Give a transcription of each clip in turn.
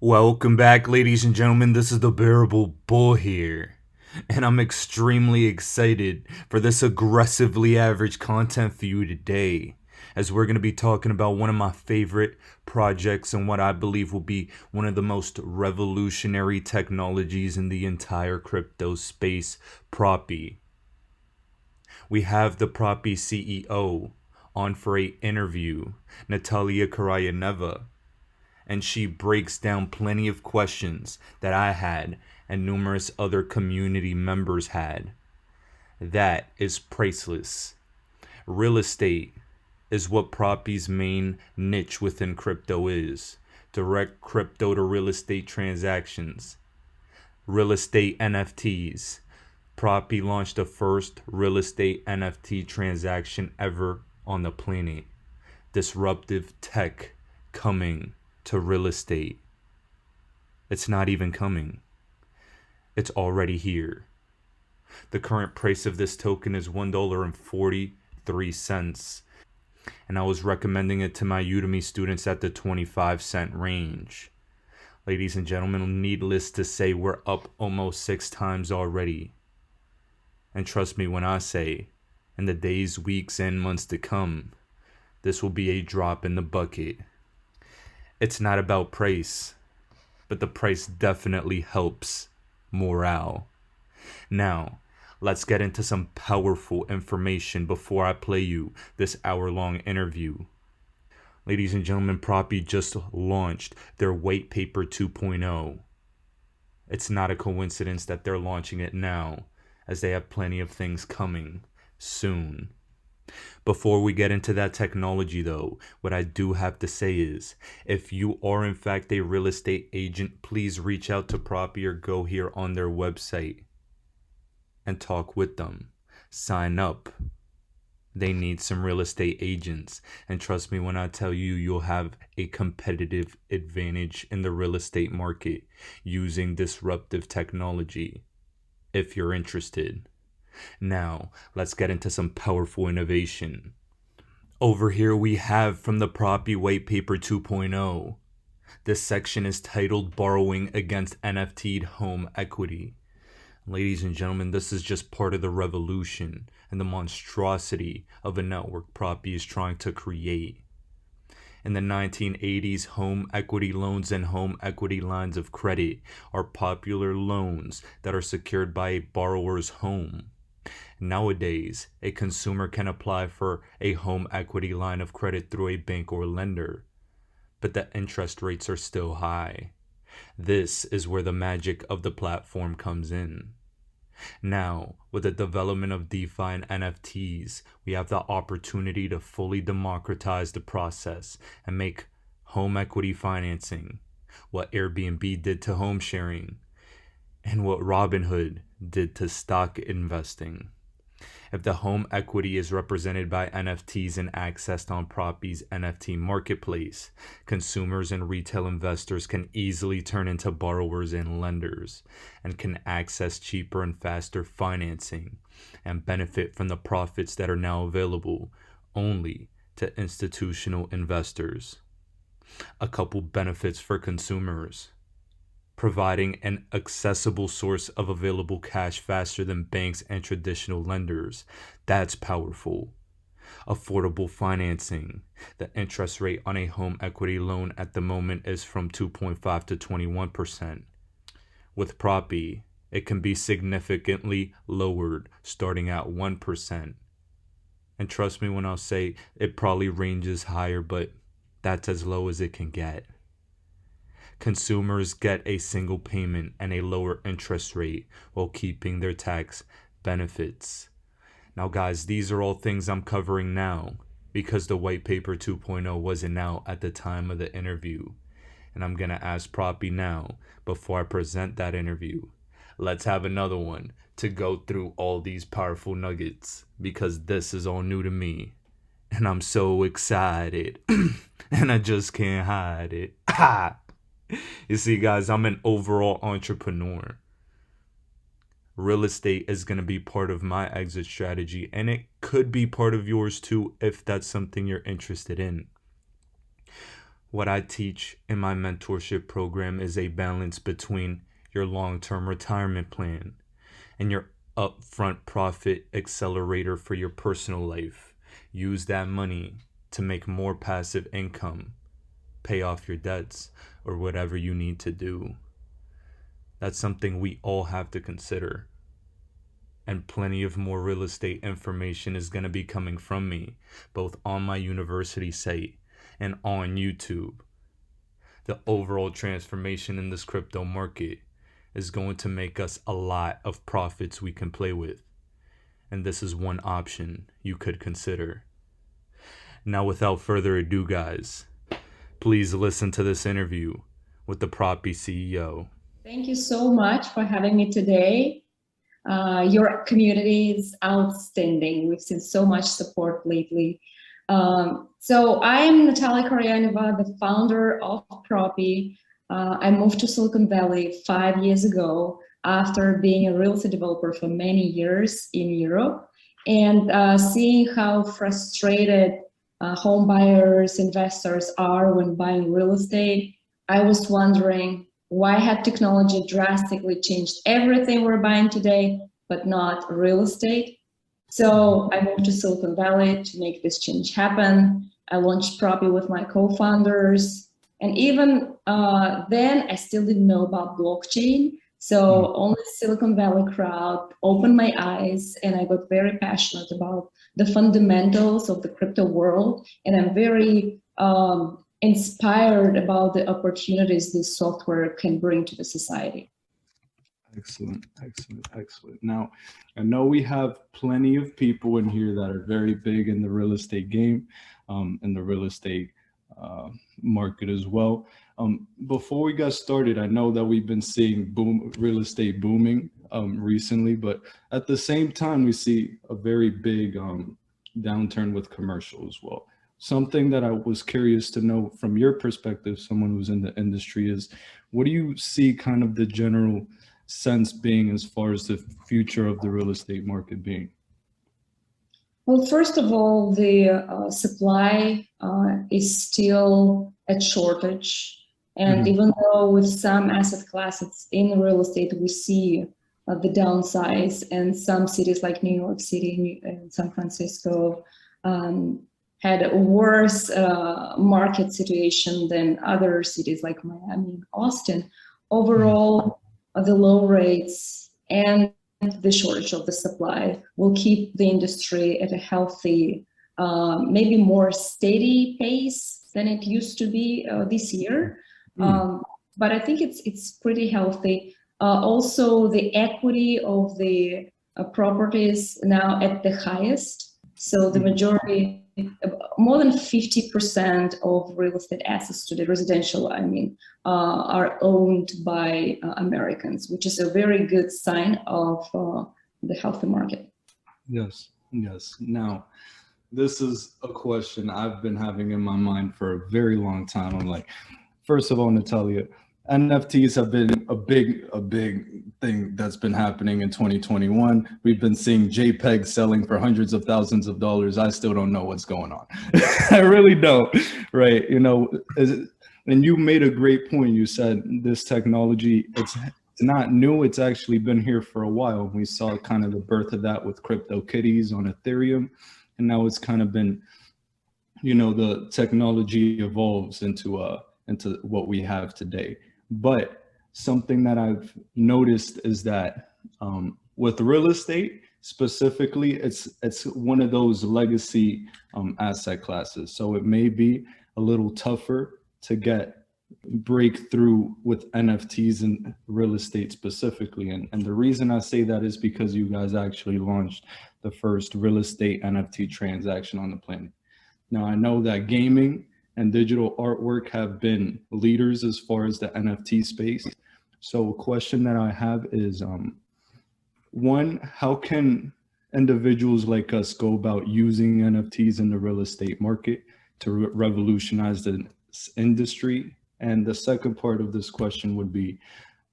Welcome back, ladies and gentlemen. This is the Bearable Bull here, and I'm extremely excited for this aggressively average content for you today, as we're going to be talking about one of my favorite projects and what I believe will be one of the most revolutionary technologies in the entire crypto space, Propy. We have the Propy CEO on for an interview, Natalia Karayaneva, and she breaks down plenty of questions that I had and numerous other community members had. That is priceless. Real estate is what Propy's main niche within crypto is. Direct crypto to real estate transactions. Real estate NFTs. Propy launched the first real estate NFT transaction ever on the planet. Disruptive tech coming to real estate. It's not even coming. It's already here. The current price of this token is $1.43, and I was recommending it to my Udemy students at the 25-cent range. Ladies and gentlemen, needless to say, we're up almost 6 times already. And trust me when I say, in the days, weeks, and months to come, this will be a drop in the bucket. It's not about price, but the price definitely helps morale. Now, let's get into some powerful information before I play you this hour-long interview. Ladies and gentlemen, Propy just launched their Whitepaper 2.0. It's not a coincidence that they're launching it now, as they have plenty of things coming soon. Before we get into that technology though, what I do have to say is, if you are in fact a real estate agent, please reach out to Propy or go here on their website and talk with them. Sign up. They need some real estate agents. And trust me when I tell you, you'll have a competitive advantage in the real estate market using disruptive technology, if you're interested. Now, let's get into some powerful innovation. Over here we have from the Propy Whitepaper 2.0. This section is titled Borrowing Against NFT Home Equity. Ladies and gentlemen, this is just part of the revolution and the monstrosity of a network Propy is trying to create. In the 1980s, home equity loans and home equity lines of credit are popular loans that are secured by a borrower's home. Nowadays, a consumer can apply for a home equity line of credit through a bank or lender, but the interest rates are still high. This is where the magic of the platform comes in. Now, with the development of DeFi and NFTs, we have the opportunity to fully democratize the process and make home equity financing what Airbnb did to home sharing and what Robinhood did to stock investing. If the home equity is represented by NFTs and accessed on Propy's NFT marketplace, consumers and retail investors can easily turn into borrowers and lenders and can access cheaper and faster financing and benefit from the profits that are now available only to institutional investors. A couple benefits for consumers: providing an accessible source of available cash faster than banks and traditional lenders. That's powerful. Affordable financing. The interest rate on a home equity loan at the moment is from 2.5 to 21%. With Propy, it can be significantly lowered, starting at 1%. And trust me when I'll say it probably ranges higher, but that's as low as it can get. Consumers get a single payment and a lower interest rate while keeping their tax benefits. Now guys, these are all things I'm covering now because the Whitepaper 2.0 wasn't out at the time of the interview. And I'm going to ask Propy now, before I present that interview, let's have another one to go through all these powerful nuggets, because this is all new to me. And I'm so excited. And I just can't hide it. You see, guys, I'm an overall entrepreneur. Real estate is going to be part of my exit strategy, and it could be part of yours too if that's something you're interested in. What I teach in my mentorship program is a balance between your long-term retirement plan and your upfront profit accelerator for your personal life. Use that money to make more passive income, pay off your debts, or whatever you need to do. That's something we all have to consider. And plenty of more real estate information is going to be coming from me, both on my university site and on YouTube. The overall transformation in this crypto market is going to make us a lot of profits we can play with. And this is one option you could consider. Now, without further ado, guys, please listen to this interview with the Propy CEO. Thank you so much for having me today. Your community is outstanding. We've seen so much support lately. So I am Natalia Koryaneva, the founder of Propy. I moved to Silicon Valley 5 years ago after being a real estate developer for many years in Europe, and seeing how frustrated home buyers, investors are when buying real estate. I was wondering, why had technology drastically changed everything we're buying today, but not real estate? So I moved to Silicon Valley to make this change happen. I launched Propy with my co-founders. And even then, I still didn't know about blockchain. So only Silicon Valley crowd opened my eyes, and I got very passionate about the fundamentals of the crypto world. And I'm very inspired about the opportunities this software can bring to the society. Excellent, excellent, excellent. Now, I know we have plenty of people in here that are very big in the real estate game, in the real estate market as well. Before we got started, I know that we've been seeing real estate booming recently, but at the same time, we see a very big downturn with commercial as well. Something that I was curious to know from your perspective, someone who's in the industry, is what do you see kind of the general sense being as far as the future of the real estate market being? Well, first of all, the supply is still at shortage. And even though with some asset classes in real estate, we see the downsize, and some cities like New York City and San Francisco had a worse market situation than other cities like Miami and Austin. Overall, the low rates and the shortage of the supply will keep the industry at a healthy, maybe more steady pace than it used to be this year. But I think it's pretty healthy. Also, the equity of the properties now at the highest. So the majority, more than 50% of real estate assets today, residential, I mean, are owned by Americans, which is a very good sign of the healthy market. Yes, yes. Now, this is a question I've been having in my mind for a very long time. I'm like, first of all, Natalia, NFTs have been a big thing that's been happening in 2021. We've been seeing JPEGs selling for hundreds of thousands of dollars. I still don't know what's going on. I really don't, right? You know, and you made a great point. You said this technology, it's not new. It's actually been here for a while. We saw kind of the birth of that with CryptoKitties on Ethereum. And now it's kind of been, you know, the technology evolves into what we have today. But something that I've noticed is that with real estate specifically, it's one of those legacy asset classes. So it may be a little tougher to break through with NFTs and real estate specifically. And the reason I say that is because you guys actually launched the first real estate NFT transaction on the planet. Now, I know that gaming and digital artwork have been leaders as far as the NFT space. So a question that I have is, one, how can individuals like us go about using NFTs in the real estate market to revolutionize the industry? And the second part of this question would be,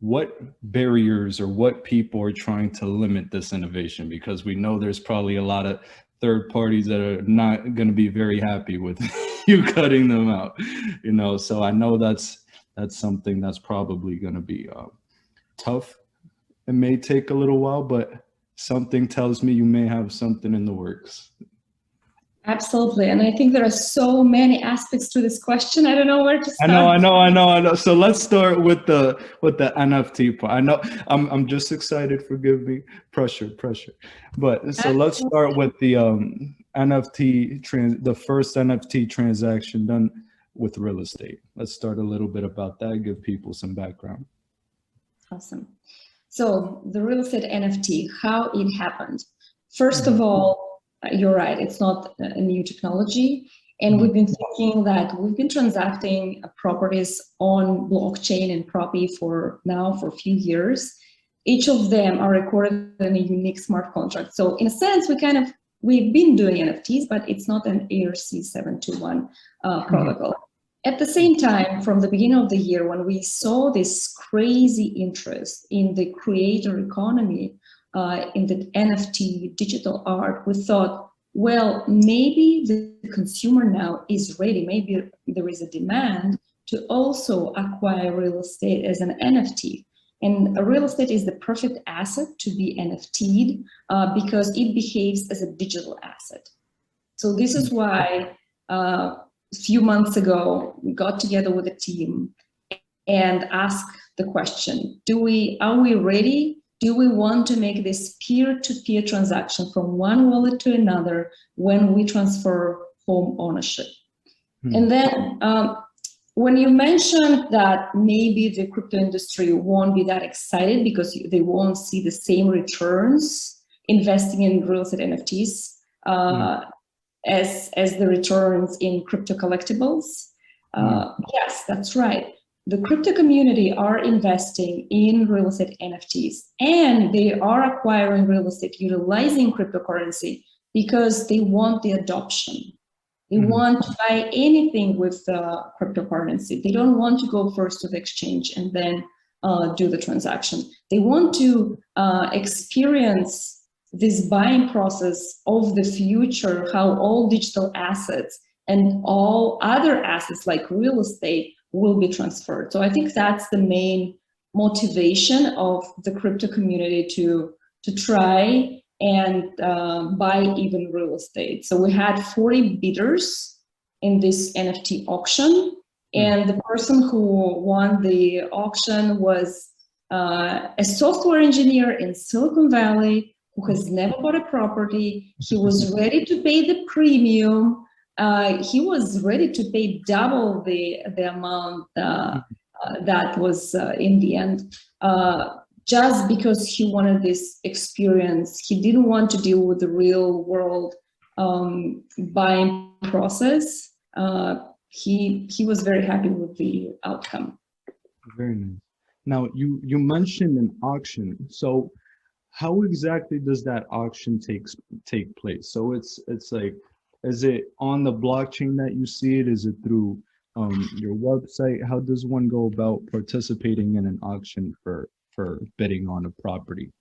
what barriers or what people are trying to limit this innovation? Because we know there's probably a lot of third parties that are not going to be very happy with you cutting them out, you know. So I know that's something that's probably going to be tough. It may take a little while, but something tells me you may have something in the works. Absolutely. And I think there are so many aspects to this question. I don't know where to start. I know. So let's start with the NFT part. I know I'm just excited, forgive me. Pressure. But so let's start with the the first NFT transaction done with real estate. Let's start a little bit about that, give people some background. Awesome. So the real estate NFT, how it happened. First of all, you're right, it's not a new technology. And we've been thinking that we've been transacting properties on blockchain and Propy for a few years. Each of them are recorded in a unique smart contract. So in a sense, we've been doing NFTs, but it's not an ERC-721 protocol. At the same time, from the beginning of the year, when we saw this crazy interest in the creator economy, in the NFT digital art, we thought, well, maybe the consumer now is ready. Maybe there is a demand to also acquire real estate as an NFT. And a real estate is the perfect asset to be NFT'd because it behaves as a digital asset. So this is why a few months ago, we got together with a team and asked the question, are we ready? Do we want to make this peer-to-peer transaction from one wallet to another when we transfer home ownership? And then when you mentioned that maybe the crypto industry won't be that excited because they won't see the same returns investing in real estate NFTs as the returns in crypto collectibles, yes, that's right. The crypto community are investing in real estate NFTs, and they are acquiring real estate utilizing cryptocurrency because they want the adoption. They want to buy anything with cryptocurrency. They don't want to go first to the exchange and then do the transaction. They want to experience this buying process of the future, how all digital assets and all other assets like real estate will be transferred. So I think that's the main motivation of the crypto community to try and buy even real estate. So we had 40 bidders in this NFT auction, and the person who won the auction was a software engineer in Silicon Valley who has never bought a property. He was ready to pay the premium. He was ready to pay double the amount that was in the end, just because he wanted this experience. He didn't want to deal with the real world buying process. He was very happy with the outcome. Very nice. Now you mentioned an auction. So how exactly does that auction take place? So it's like, is it on the blockchain that you see it? Is it through your website? How does one go about participating in an auction for bidding on a property?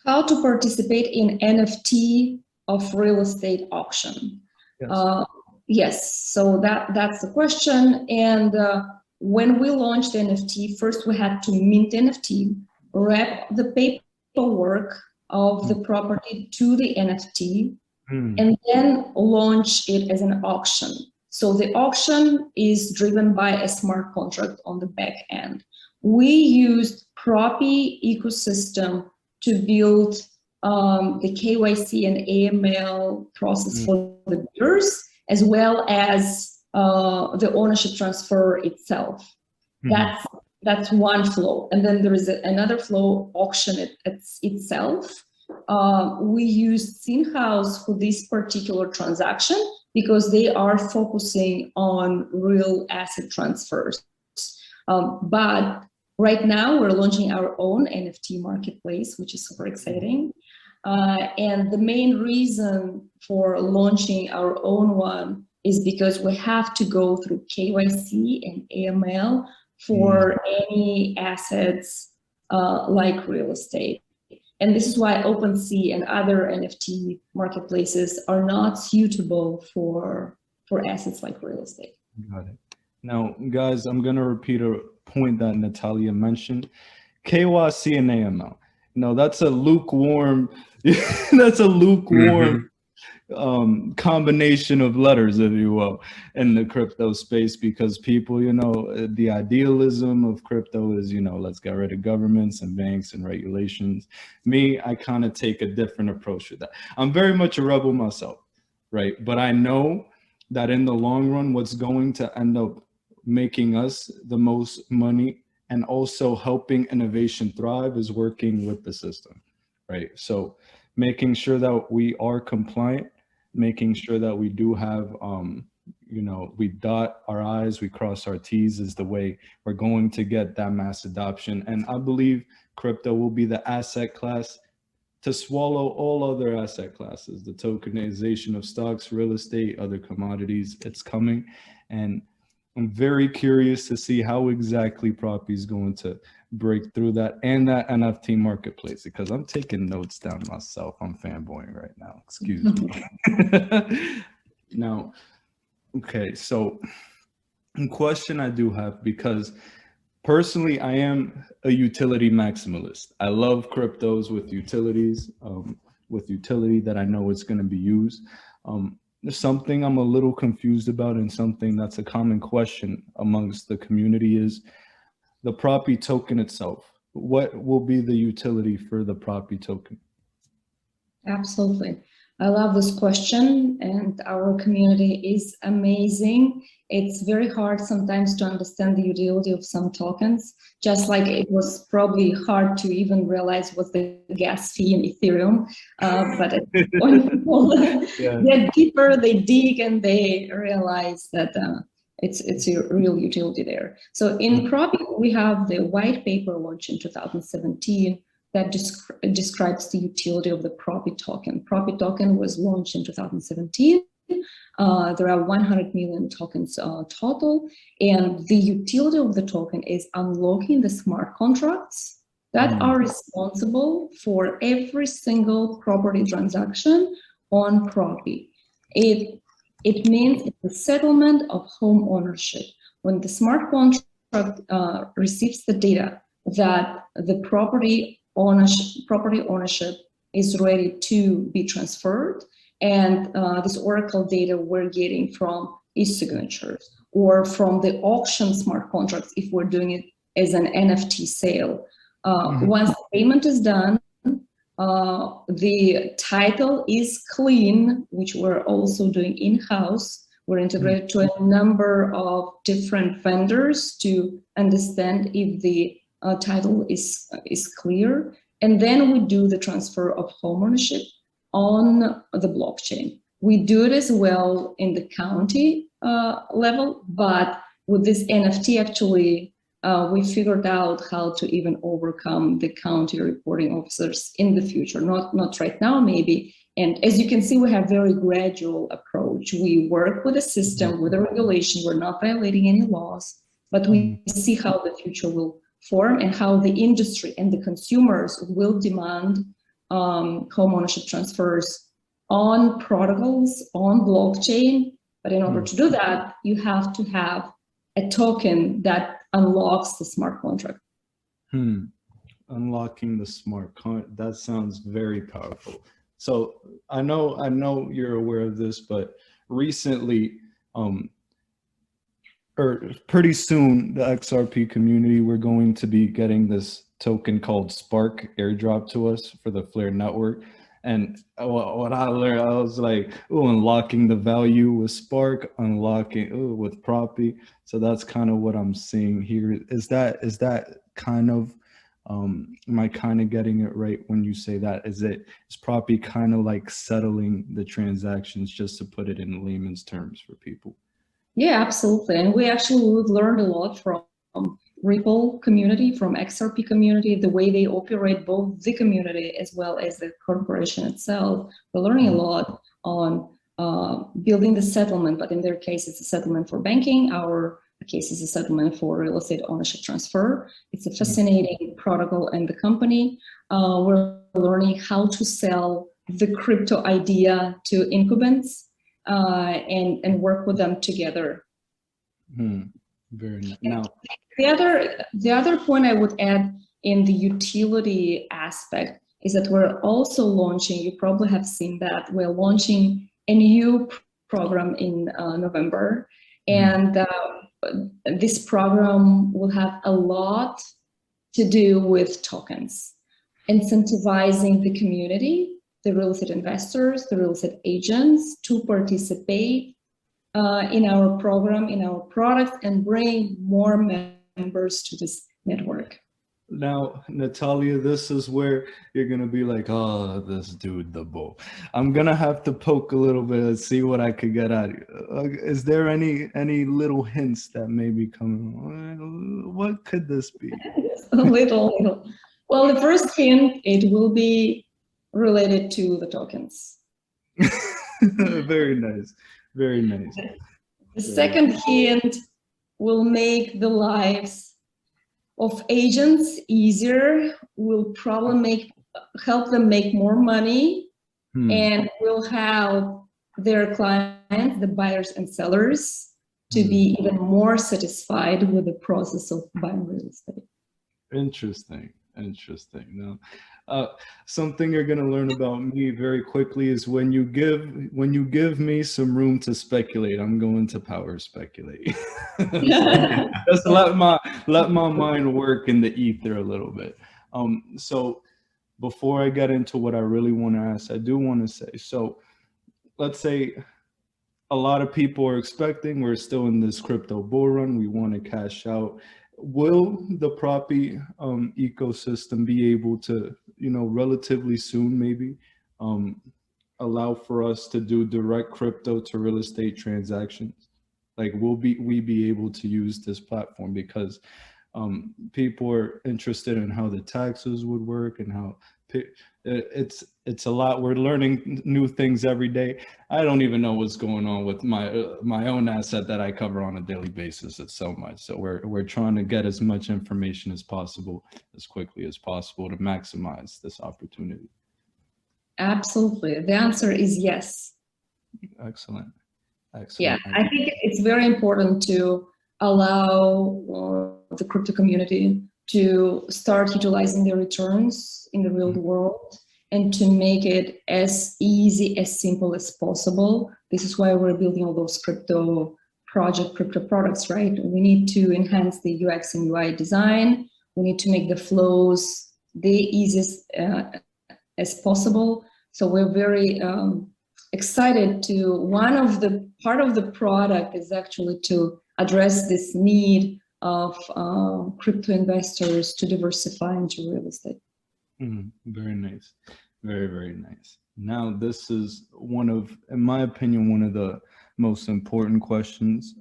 How to participate in NFT of real estate auction? Yes. Yes, so that's the question. And when we launched NFT, first we had to mint NFT, wrap the paperwork of the property to the NFT, and then launch it as an auction. So the auction is driven by a smart contract on the back end. We used Propy ecosystem to build the KYC and AML process for the bidders, as well as the ownership transfer itself. That's one flow. And then there is another flow, auction itself. We used SynHouse for this particular transaction because they are focusing on real asset transfers. But right now we're launching our own NFT marketplace, which is super exciting. And the main reason for launching our own one is because we have to go through KYC and AML for any assets like real estate. And this is why OpenSea and other NFT marketplaces are not suitable for for assets like real estate. Got it. Now, guys, I'm going to repeat a point that Natalia mentioned. KYC and AML. No, that's a lukewarm, that's a lukewarm combination of letters, if you will, in the crypto space, because people, the idealism of crypto is, let's get rid of governments and banks and regulations. Me, I kind of take a different approach with that. I'm very much a rebel myself, right? But I know that in the long run, what's going to end up making us the most money and also helping innovation thrive is working with the system, right? So making sure that we are compliant, making sure that we do have, we dot our I's, we cross our T's is the way we're going to get that mass adoption. And I believe crypto will be the asset class to swallow all other asset classes, the tokenization of stocks, real estate, other commodities. It's coming. And I'm very curious to see how exactly Propy is going to break through that and that NFT marketplace, because I'm taking notes down myself. I'm fanboying right now. Excuse me. Now, okay, so a question I do have, because personally, I am a utility maximalist. I love cryptos with utilities, with utility that I know it's going to be used. Something I'm a little confused about, and something that's a common question amongst the community, is the Propy token itself. What will be the utility for the Propy token? Absolutely. I love this question, and our community is amazing. It's very hard sometimes to understand the utility of some tokens, just like it was probably hard to even realize what's the gas fee in Ethereum. But when people get deeper, they dig and they realize that it's a real utility there. So in Propy, we have the white paper launched in 2017 that describes the utility of the Propy token. Propy token was launched in 2017. There are 100 million tokens total, and the utility of the token is unlocking the smart contracts that are responsible for every single property transaction on Propy. It means it's the settlement of home ownership. When the smart contract receives the data that the property ownership is ready to be transferred, and this Oracle data we're getting from e-signatures or from the auction smart contracts if we're doing it as an NFT sale. Once the payment is done, the title is clean, which we're also doing in-house. We're integrated to a number of different vendors to understand if the title is clear. And then we do the transfer of homeownership on the blockchain. We do it as well in the county level, but with this NFT, actually, we figured out how to even overcome the county reporting officers in the future, not right now, maybe. And as you can see, we have very gradual approach. We work with the system, with the regulation. We're not violating any laws, but we see how the future will form and how the industry and the consumers will demand home ownership transfers on protocols, on blockchain. But in order to do that, you have to have a token that unlocks the smart contract. Unlocking the smart contract, that sounds very powerful. So I know you're aware of this, but recently, or pretty soon, the XRP community, we're going to be getting this token called Spark airdrop to us for the Flare network. And what I learned, I was like, oh, unlocking the value with Spark, unlocking with Propy. So that's kind of what I'm seeing here. Is that kind of, am I kind of getting it right when you say that? Is Propy kind of like settling the transactions, just to put it in layman's terms for people? Yeah, absolutely. And we actually learned a lot from Ripple community, from XRP community, the way they operate, both the community as well as the corporation itself. We're learning a lot on building the settlement, but in their case, it's a settlement for banking. Our case is a settlement for real estate ownership transfer. It's a fascinating protocol and the company. We're learning how to sell the crypto idea to incumbents. and work with them together. Very nice. Now, the other point I would add in the utility aspect is that we're also launching, you probably have seen that, we're launching a new program in November. And this program will have a lot to do with tokens, incentivizing the community, the real estate investors, the real estate agents to participate in our program, in our products, and bring more members to this network. Now, Natalia, this is where you're going to be like, oh, this dude, the bull. I'm going to have to poke a little bit and see what I could get out of you. Is there any little hints that may be coming? What could this be? A little. Well, the first hint, it will be related to the tokens. Very nice. Very nice. The second hint will make the lives of agents easier, will probably help them make more money, and will help their clients, the buyers and sellers, to be even more satisfied with the process of buying real estate. Interesting. Now, something you're going to learn about me very quickly is when you give me some room to speculate, I'm going to power speculate. Just let my mind work in the ether a little bit. So before I get into what I really want to ask, I do want to say, so let's say a lot of people are expecting, we're still in this crypto bull run, we want to cash out. Will the Propy ecosystem be able to, relatively soon maybe, allow for us to do direct crypto to real estate transactions? Like, will we be able to use this platform? Because people are interested in how the taxes would work and how it's a lot. We're learning new things every day. I don't even know what's going on with my own asset that I cover on a daily basis. It's so much. So we're trying to get as much information as possible, as quickly as possible, to maximize this opportunity. Absolutely. The answer is yes. Excellent. Yeah, I think it's very important to allow the crypto community to start utilizing the returns in the real world and to make it as easy, as simple as possible. This is why we're building all those crypto products, right? We need to enhance the UX and UI design. We need to make the flows the easiest as possible. So we're very excited to, part of the product is actually to address this need of crypto investors to diversify into real estate. Very nice. Very, very nice. Now, this is in my opinion, one of the most important questions.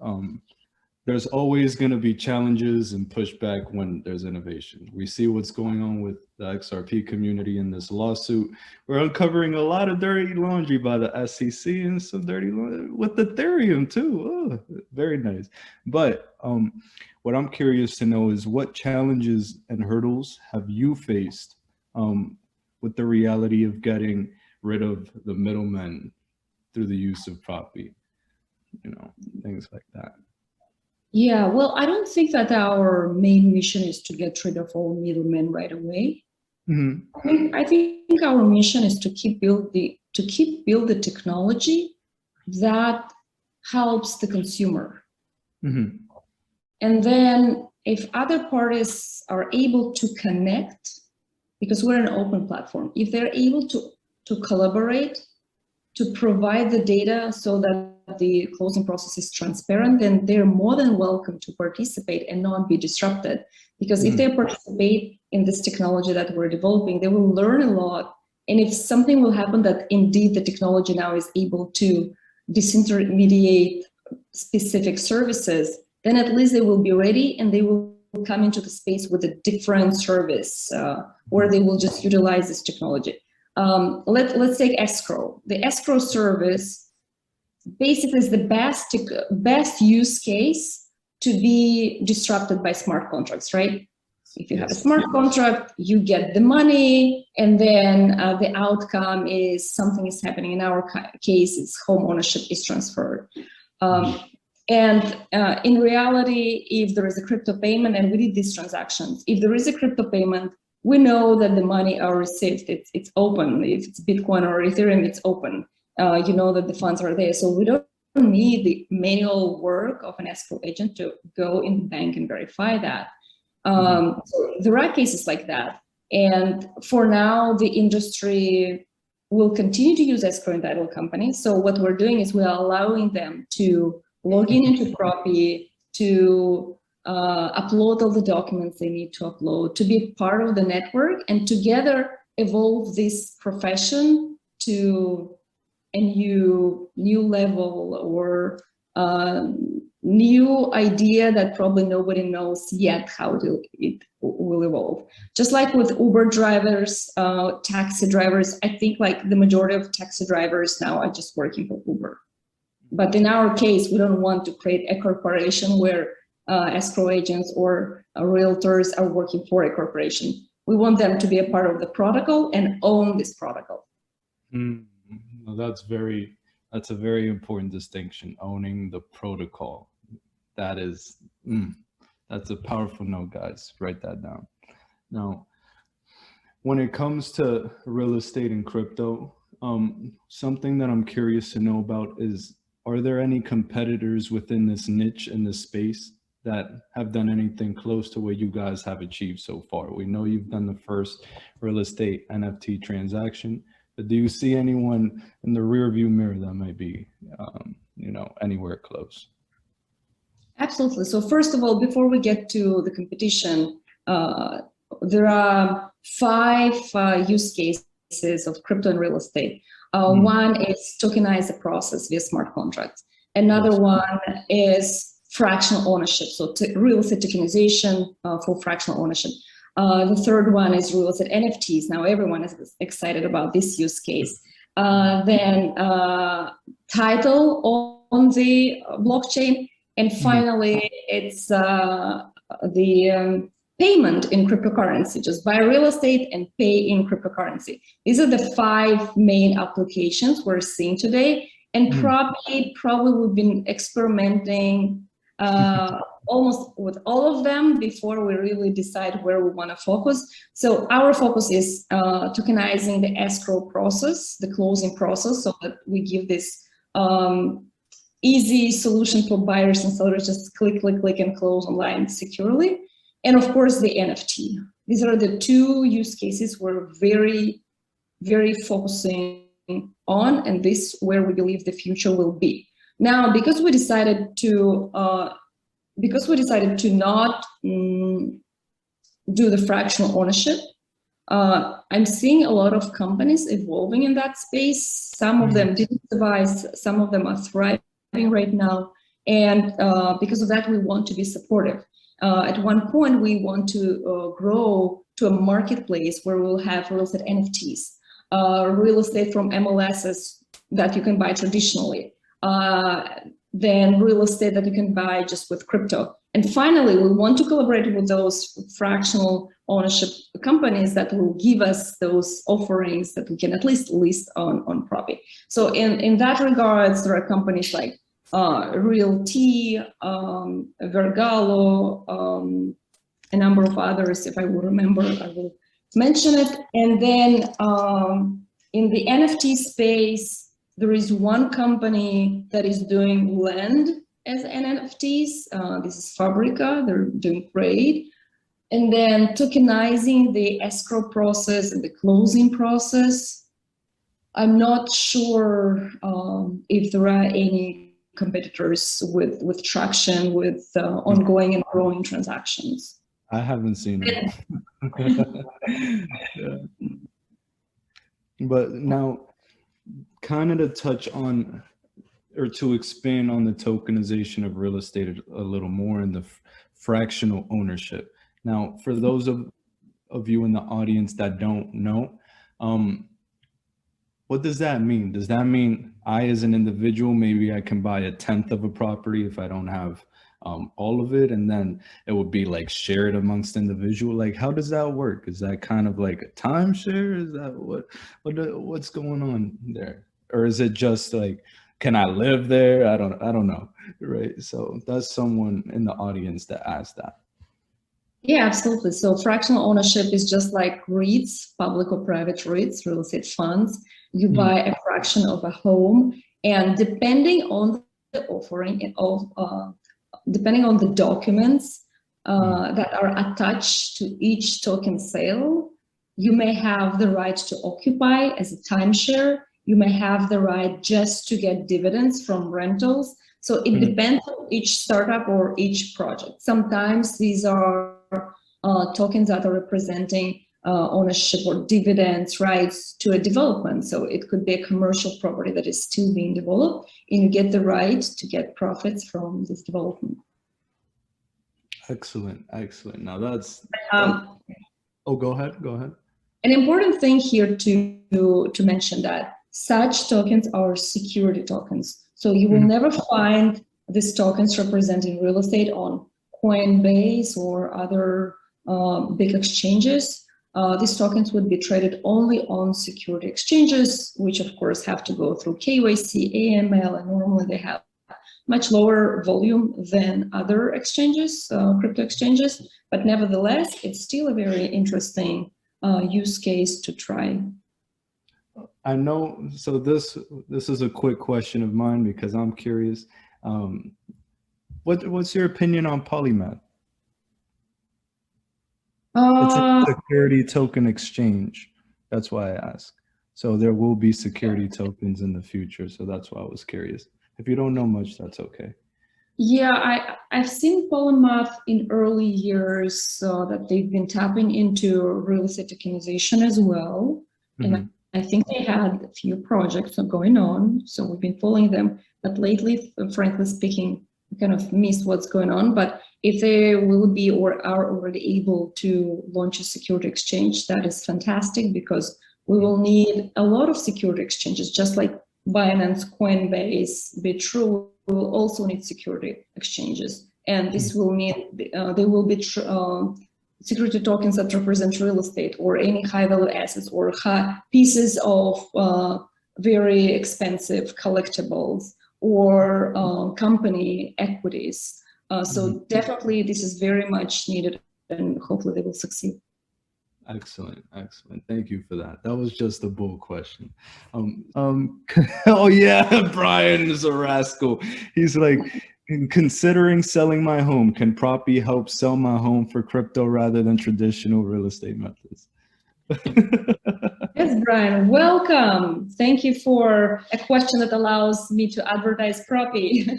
There's always going to be challenges and pushback when there's innovation. We see what's going on with the XRP community in this lawsuit. We're uncovering a lot of dirty laundry by the SEC and some dirty laundry with Ethereum too. Oh, very nice. But what I'm curious to know is, what challenges and hurdles have you faced with the reality of getting rid of the middlemen through the use of Propy, things like that? Yeah, well, I don't think that our main mission is to get rid of all middlemen right away. I think our mission is to keep build the technology that helps the consumer. And then if other parties are able to connect, because we're an open platform, if they're able to collaborate, to provide the data so that the closing process is transparent, then they're more than welcome to participate and not be disrupted. Because if they participate in this technology that we're developing, they will learn a lot. And if something will happen that indeed the technology now is able to disintermediate specific services, then at least they will be ready and they will come into the space with a different service where they will just utilize this technology. Let's take escrow. The escrow service basically is the best use case to be disrupted by smart contracts, right? If you have a smart contract, you get the money, and then the outcome is something is happening. In our case, it's home ownership is transferred. And in reality, if there is a crypto payment, and we did these transactions, if there is a crypto payment, we know that the money are received. It's open. If it's Bitcoin or Ethereum, it's open. You know that the funds are there. So we don't need the manual work of an escrow agent to go in the bank and verify that. So there are cases like that. And for now, the industry will continue to use escrow and title companies. So what we're doing is we're allowing them to log in into Propy, to upload all the documents they need to upload, to be part of the network, and together evolve this profession to a new level or new idea that probably nobody knows yet how it will evolve. Just like with Uber drivers, taxi drivers, I think like the majority of taxi drivers now are just working for Uber. But in our case, we don't want to create a corporation where escrow agents or realtors are working for a corporation. We want them to be a part of the protocol and own this protocol. Well, that's a very important distinction, owning the protocol. That is, that's a powerful note, guys. Write that down. Now, when it comes to real estate and crypto, something that I'm curious to know about is, are there any competitors within this niche in this space that have done anything close to what you guys have achieved so far? We know you've done the first real estate NFT transaction, but do you see anyone in the rear view mirror that might be, anywhere close? Absolutely. So first of all, before we get to the competition, there are 5 use cases of crypto and real estate. One is tokenize the process via smart contracts. Another one is fractional ownership, so real estate tokenization for fractional ownership. The third one is real estate NFTs. Now everyone is excited about this use case. Then title on the blockchain. And finally, it's the payment in cryptocurrency. Just buy real estate and pay in cryptocurrency. These are the 5 main applications we're seeing today. And probably we've been experimenting almost with all of them before we really decide where we want to focus. So our focus is tokenizing the escrow process, the closing process, so that we give this easy solution for buyers and sellers, just click and close online securely. And of course, the NFT. These are the 2 use cases we're very, very focusing on, and this where we believe the future will be. Now, because we decided to not do the fractional ownership, I'm seeing a lot of companies evolving in that space. Some of them didn't survive, some of them are thriving right now, and because of that, we want to be supportive. At one point, we want to grow to a marketplace where we'll have real estate NFTs, real estate from MLSs that you can buy traditionally, then real estate that you can buy just with crypto. And finally, we want to collaborate with those fractional ownership companies that will give us those offerings that we can at least list on Propy. So in that regards, there are companies like Realty, Vergalo, a number of others. If I will remember, I will mention it. And then in the NFT space, there is one company that is doing land as NFTs. This is Fabrica. They're doing great. And then tokenizing the escrow process and the closing process. I'm not sure if there are any competitors with traction, with ongoing and growing transactions. I haven't seen it. Yeah. But now, kind of to touch on, or to expand on the tokenization of real estate a little more, in the fractional ownership. Now, for those of you in the audience that don't know, what does that mean? Does that mean I, as an individual, maybe I can buy 1/10 of a property if I don't have all of it, and then it would be like shared amongst individual? Like, how does that work? Is that kind of like a timeshare? Is that what's going on there? Or is it just like, can I live there? I don't know. Right. So that's someone in the audience that asked that. Yeah, absolutely. So fractional ownership is just like REITs, public or private REITs, real estate funds. You buy a fraction of a home, and depending on the offering of, depending on the documents that are attached to each token sale, you may have the right to occupy as a timeshare. You may have the right just to get dividends from rentals. So it depends on each startup or each project. Sometimes these are tokens that are representing ownership or dividends rights to a development. So it could be a commercial property that is still being developed, and you get the right to get profits from this development. Excellent. Now oh, go ahead. An important thing here to mention that such tokens are security tokens. So you will never find these tokens representing real estate on Coinbase or other big exchanges. These tokens would be traded only on security exchanges, which of course have to go through KYC, AML, and normally they have much lower volume than other exchanges, crypto exchanges, but nevertheless, it's still a very interesting use case to try. I know, so this is a quick question of mine because I'm curious. What's your opinion on Polymath? It's a security token exchange. That's why I ask. So there will be security tokens in the future. So that's why I was curious. If you don't know much, that's okay. Yeah, I've seen Polymath in early years that they've been tapping into real estate tokenization as well. And I think they had a few projects going on, so we've been following them. But lately, frankly speaking, I kind of missed what's going on. But if they will be or are already able to launch a security exchange, that is fantastic, because we will need a lot of security exchanges, just like Binance, Coinbase, BitTrue. We will also need security exchanges, and this will mean there will be security tokens that represent real estate or any high value assets or pieces of very expensive collectibles or company equities. So definitely this is very much needed, and hopefully they will succeed. Excellent. Thank you for that. That was just a bull question. Oh yeah, Brian is a rascal. He's like, considering selling my home, can Propy help sell my home for crypto rather than traditional real estate methods? Yes, Brian, welcome. Thank you for a question that allows me to advertise Propy.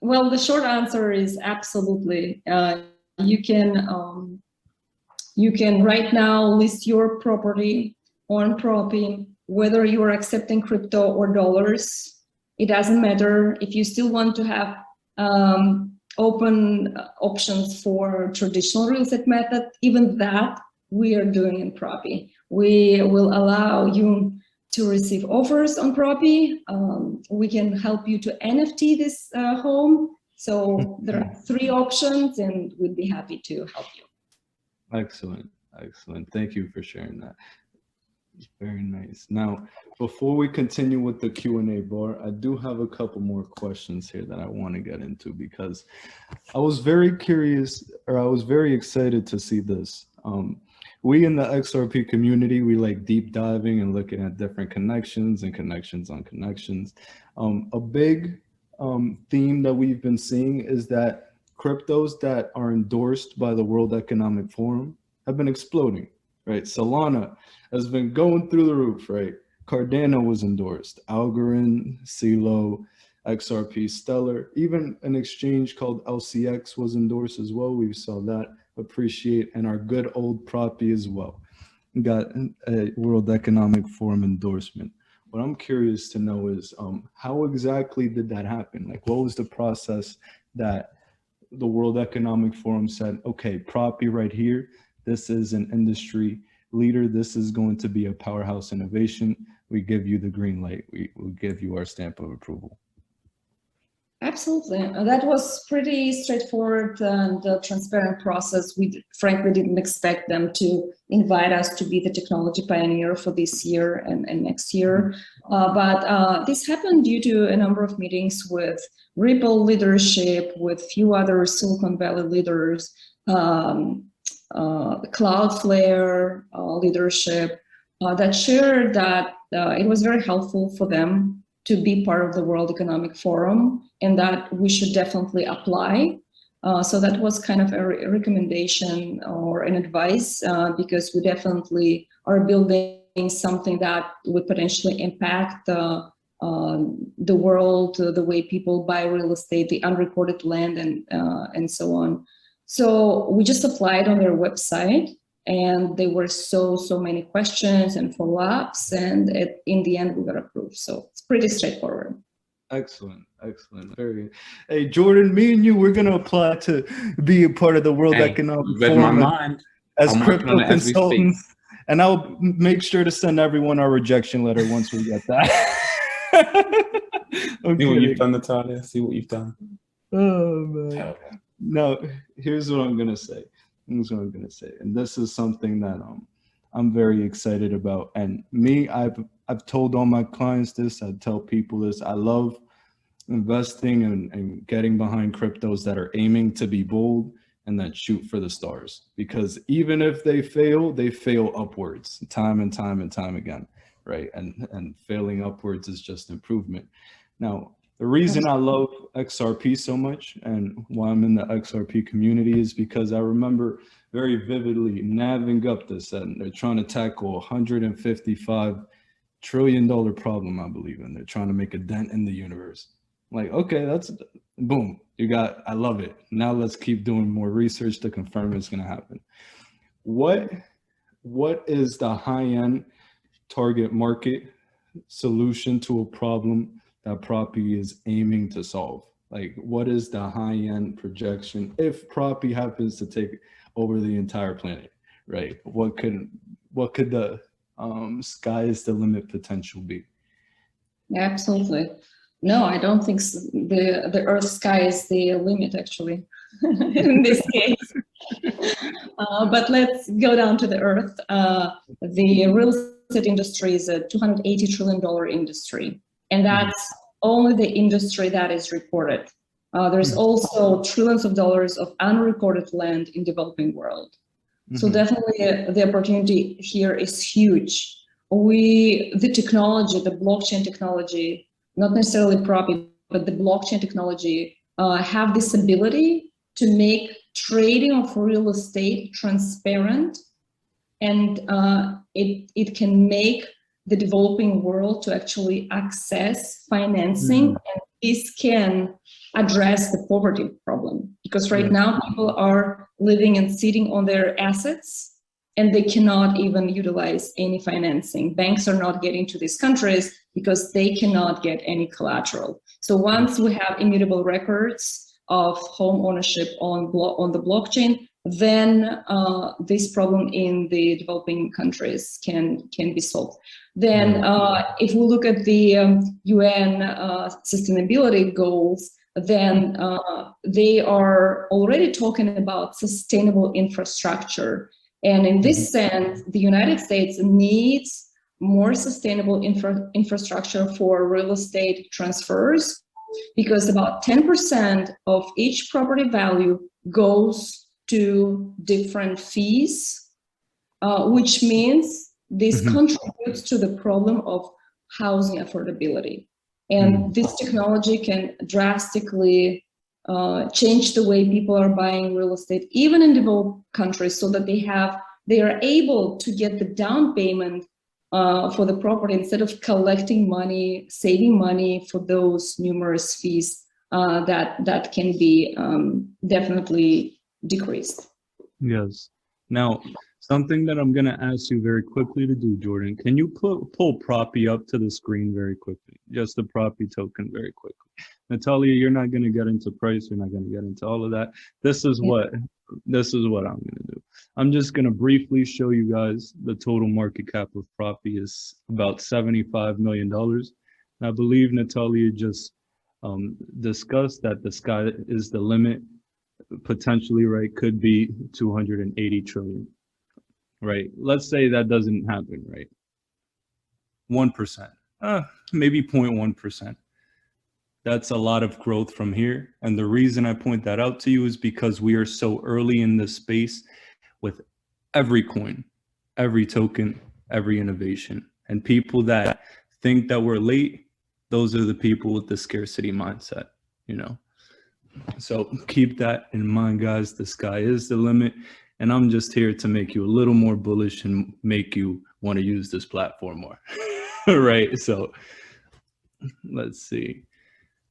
Well, the short answer is absolutely. You can right now list your property on Propy, whether you are accepting crypto or dollars. It doesn't matter. If you still want to have open options for traditional real estate method, even that we are doing in Propy. We will allow you to receive offers on Propy. We can help you to NFT this home. So there are 3 options, and we'd be happy to help you. Excellent. Thank you for sharing that. It's very nice. Now, before we continue with the Q&A bar, I do have a couple more questions here that I want to get into, because I was very curious, or I was very excited to see this. We in the XRP community, we like deep diving and looking at different connections and connections on connections. A big theme that we've been seeing is that cryptos that are endorsed by the World Economic Forum have been exploding, right? Solana has been going through the roof, right? Cardano was endorsed, Algorand, CeeLo, XRP, Stellar, even an exchange called LCX was endorsed as well. We saw that appreciate, and our good old Propy as well got a World Economic Forum endorsement. What I'm curious to know is how exactly did that happen? Like, what was the process that the World Economic Forum said, okay, Propy right here, this is an industry leader, this is going to be a powerhouse innovation, we give you the green light, we will give you our stamp of approval? Absolutely. That was pretty straightforward and transparent process. We frankly didn't expect them to invite us to be the technology pioneer for this year and next year. But this happened due to a number of meetings with Ripple leadership, with few other Silicon Valley leaders, Cloudflare leadership that shared that it was very helpful for them to be part of the World Economic Forum, and that we should definitely apply. So that was kind of a recommendation or an advice, because we definitely are building something that would potentially impact the world, the way people buy real estate, the unrecorded land, and so on. So we just applied on their website, and there were so many questions and follow-ups, and in the end we got approved. So it's pretty straightforward. Excellent. Very. Hey, Jordan, me and you, we're gonna apply to be a part of the World Economic Forum as crypto consultants, and I'll make sure to send everyone our rejection letter once we get that. See what you've done, Natalia. See what you've done. Oh man. No, here's what I'm gonna say. And this is something that I'm very excited about. And me, I've told all my clients this, I tell people this, I love investing and getting behind cryptos that are aiming to be bold and that shoot for the stars. Because even if they fail upwards time and time again, right? And failing upwards is just improvement. Now, the reason I love XRP so much and why I'm in the XRP community is because I remember very vividly navving up this, and they're trying to tackle a $155 trillion problem, I believe, and they're trying to make a dent in the universe. I'm like, okay, that's boom. I love it. Now let's keep doing more research to confirm it's going to happen. What is the high-end target market solution to a problem that Propy is aiming to solve? Like, what is the high-end projection if Propy happens to take over the entire planet, right? What could the sky is the limit potential be? Absolutely. No, I don't think so. The Earth sky is the limit, actually, in this case. But let's go down to the Earth. The real estate industry is a $280 trillion industry. And that's only the industry that is reported. There's also trillions of dollars of unrecorded land in developing world. So definitely the opportunity here is huge. The technology, the blockchain technology, not necessarily Propy, but the blockchain technology have this ability to make trading of real estate transparent, and it can make the developing world to actually access financing, and this can address the poverty problem, because right now people are living and sitting on their assets and they cannot even utilize any financing. Banks are not getting to these countries because they cannot get any collateral. So once we have immutable records of home ownership on the blockchain, then this problem in the developing countries can be solved. Then if we look at the UN sustainability goals, then they are already talking about sustainable infrastructure. And in this sense, the United States needs more sustainable infrastructure for real estate transfers, because about 10% of each property value goes to different fees, which means this contributes to the problem of housing affordability. And this technology can drastically change the way people are buying real estate, even in developed countries, so that they are able to get the down payment for the property instead of collecting money, saving money for those numerous fees that can be definitely decreased. Yes. Now, something that I'm going to ask you very quickly to do, Jordan, can you pull Propy up to the screen very quickly? Just the Propy token very quickly. Natalia, you're not going to get into price. You're not going to get into all of that. This is what I'm going to do. I'm just going to briefly show you guys the total market cap of Propy is about $75 million. And I believe Natalia just discussed that the sky is the limit, potentially, right? Could be 280 trillion, right? Let's say that doesn't happen, right? 1%, maybe 0.1%. That's a lot of growth from here. And the reason I point that out to you is because we are so early in this space with every coin, every token, every innovation. And people that think that we're late, those are the people with the scarcity mindset, you know? So keep that in mind, guys. The sky is the limit. And I'm just here to make you a little more bullish and make you want to use this platform more. Right? So let's see.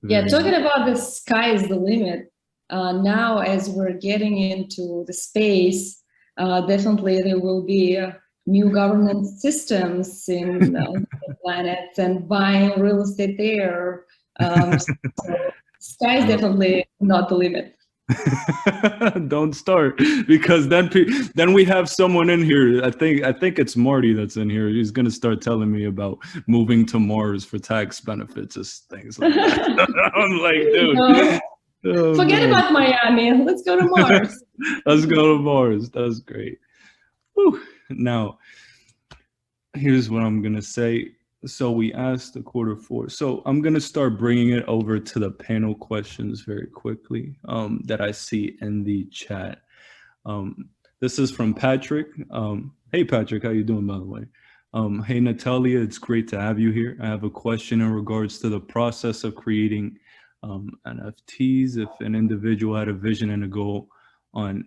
Yeah, talking about the sky is the limit. Now, as we're getting into the space, definitely there will be new governance systems in the planets and buying real estate there. So sky is definitely not the limit. Don't start, because then we have someone in here. I think it's Marty that's in here. He's gonna start telling me about moving to Mars for tax benefits and things like that. I'm like, dude, no. Forget about Miami. Let's go to Mars. Let's go to Mars. That's great. Whew. Now, here's what I'm gonna say. So we asked the Q4. So I'm going to start bringing it over to the panel questions very quickly that I see in the chat. This is from Patrick. Hey, Patrick, how you doing, by the way? Hey, Natalia, it's great to have you here. I have a question in regards to the process of creating NFTs. If an individual had a vision and a goal on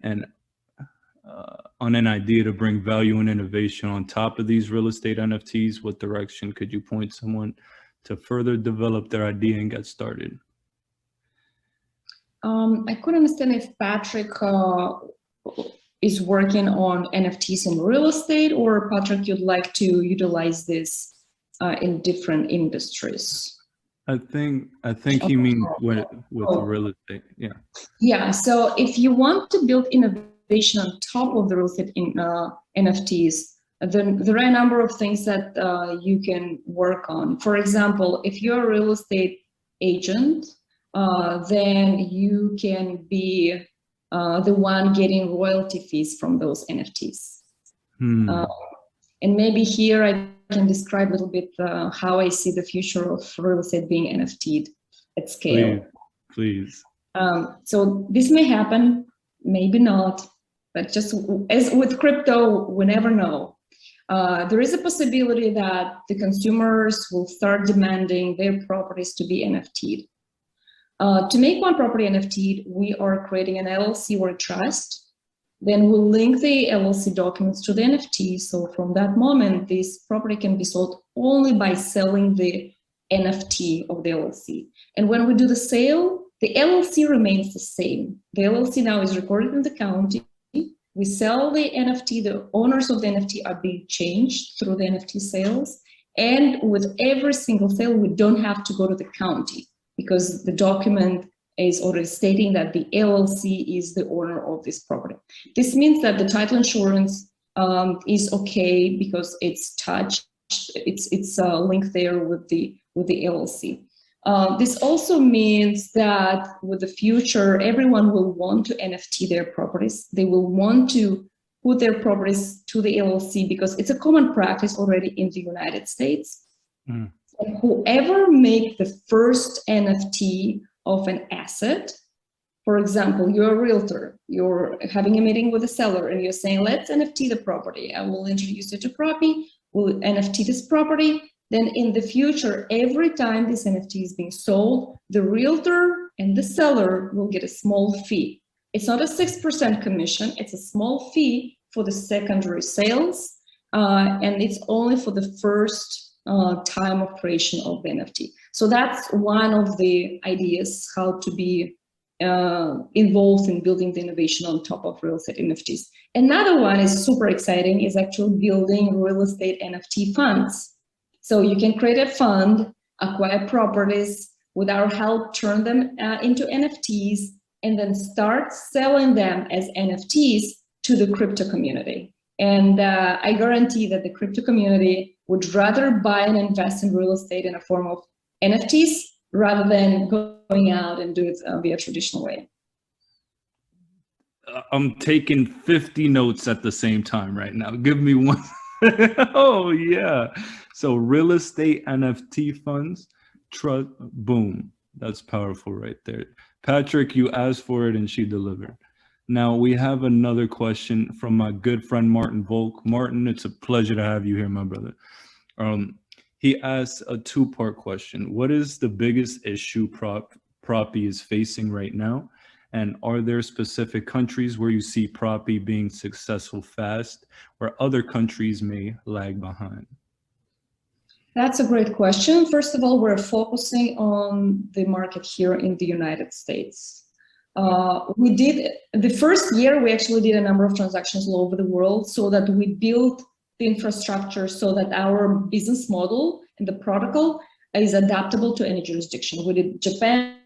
an idea to bring value and innovation on top of these real estate NFTs, what direction could you point someone to further develop their idea and get started? I couldn't understand if Patrick is working on NFTs in real estate, or Patrick, you'd like to utilize this in different industries. I think he means with real estate. Yeah. Yeah. So if you want to build innovation on top of the real estate in NFTs, then there are a number of things that you can work on. For example, if you're a real estate agent, then you can be the one getting royalty fees from those NFTs. And maybe here I can describe a little bit how I see the future of real estate being NFT'd at scale. Please. So this may happen, maybe not. But just as with crypto, we never know. There is a possibility that the consumers will start demanding their properties to be NFT'd. To make one property NFT'd, we are creating an LLC or a trust. Then we'll link the LLC documents to the NFT. So from that moment, this property can be sold only by selling the NFT of the LLC. And when we do the sale, the LLC remains the same. The LLC now is recorded in the county. We sell the NFT, the owners of the NFT are being changed through the NFT sales. And with every single sale, we don't have to go to the county because the document is already stating that the LLC is the owner of this property. This means that the title insurance is okay because it's touched, it's linked there with the LLC. This also means that with the future, everyone will want to NFT their properties. They will want to put their properties to the LLC because it's a common practice already in the United States. And whoever make the first NFT of an asset, for example, you're a realtor, you're having a meeting with a seller and you're saying, let's NFT the property. I will introduce you to Propy, we'll NFT this property. Then in the future, every time this NFT is being sold, the realtor and the seller will get a small fee. It's not a 6% commission, it's a small fee for the secondary sales, and it's only for the first time of creation of the NFT. So that's one of the ideas how to be involved in building the innovation on top of real estate NFTs. Another one is super exciting, is actually building real estate NFT funds. So you can create a fund, acquire properties, with our help, turn them into NFTs, and then start selling them as NFTs to the crypto community. And I guarantee that the crypto community would rather buy and invest in real estate in a form of NFTs rather than going out and do it via traditional way. I'm taking 50 notes at the same time right now. Give me one. Oh, yeah. So real estate NFT funds, trust, boom. That's powerful right there. Patrick, you asked for it and she delivered. Now we have another question from my good friend Martin Volk. Martin, it's a pleasure to have you here, my brother. He asked a two-part question. What is the biggest issue Propy is facing right now? And are there specific countries where you see Propy being successful fast, where other countries may lag behind? That's a great question. First of all, we're focusing on the market here in the United States. We did, the first year, we actually did a number of transactions all over the world so that we built the infrastructure so that our business model and the protocol is adaptable to any jurisdiction. We did Japan,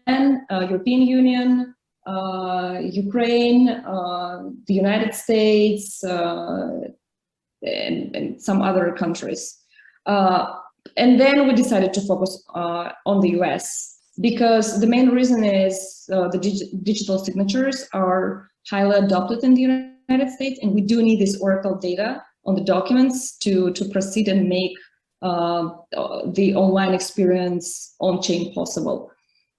European Union, Ukraine, the United States, and some other countries. And then we decided to focus on the US because the main reason is the digital signatures are highly adopted in the United States, and we do need this Oracle data on the documents to proceed and make the online experience on-chain possible.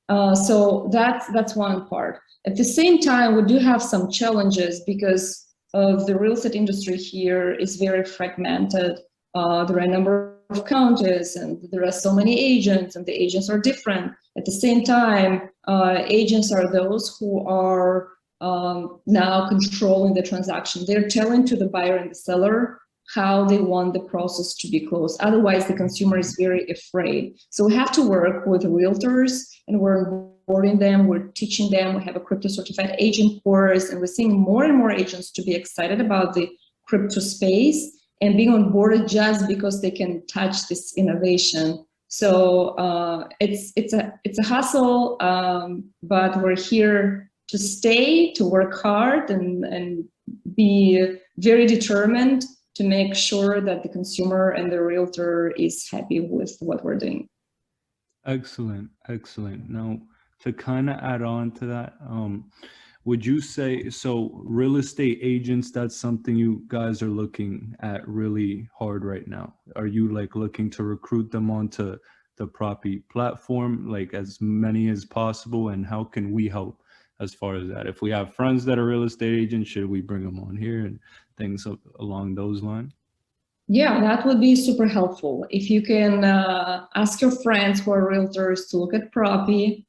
So that's one part. At the same time, we do have some challenges because of the real estate industry here is very fragmented. There are a number of counties and there are so many agents and the agents are different. At the same time, agents are those who are now controlling the transaction. They're telling to the buyer and the seller how they want the process to be closed. Otherwise, the consumer is very afraid. So we have to work with realtors and we're onboarding them, we're teaching them, we have a crypto certified agent course, and we're seeing more and more agents to be excited about the crypto space and being onboarded just because they can touch this innovation. So it's a hustle, but we're here to stay, to work hard and be very determined to make sure that the consumer and the realtor is happy with what we're doing. Excellent, excellent. Now, to kind of add on to that, would you say, so real estate agents, that's something you guys are looking at really hard right now? Are you like looking to recruit them onto the Propy platform, like as many as possible? And how can we help as far as that? If we have friends that are real estate agents, should we bring them on here and things along those lines? Yeah, that would be super helpful. If you can ask your friends who are realtors to look at Propy,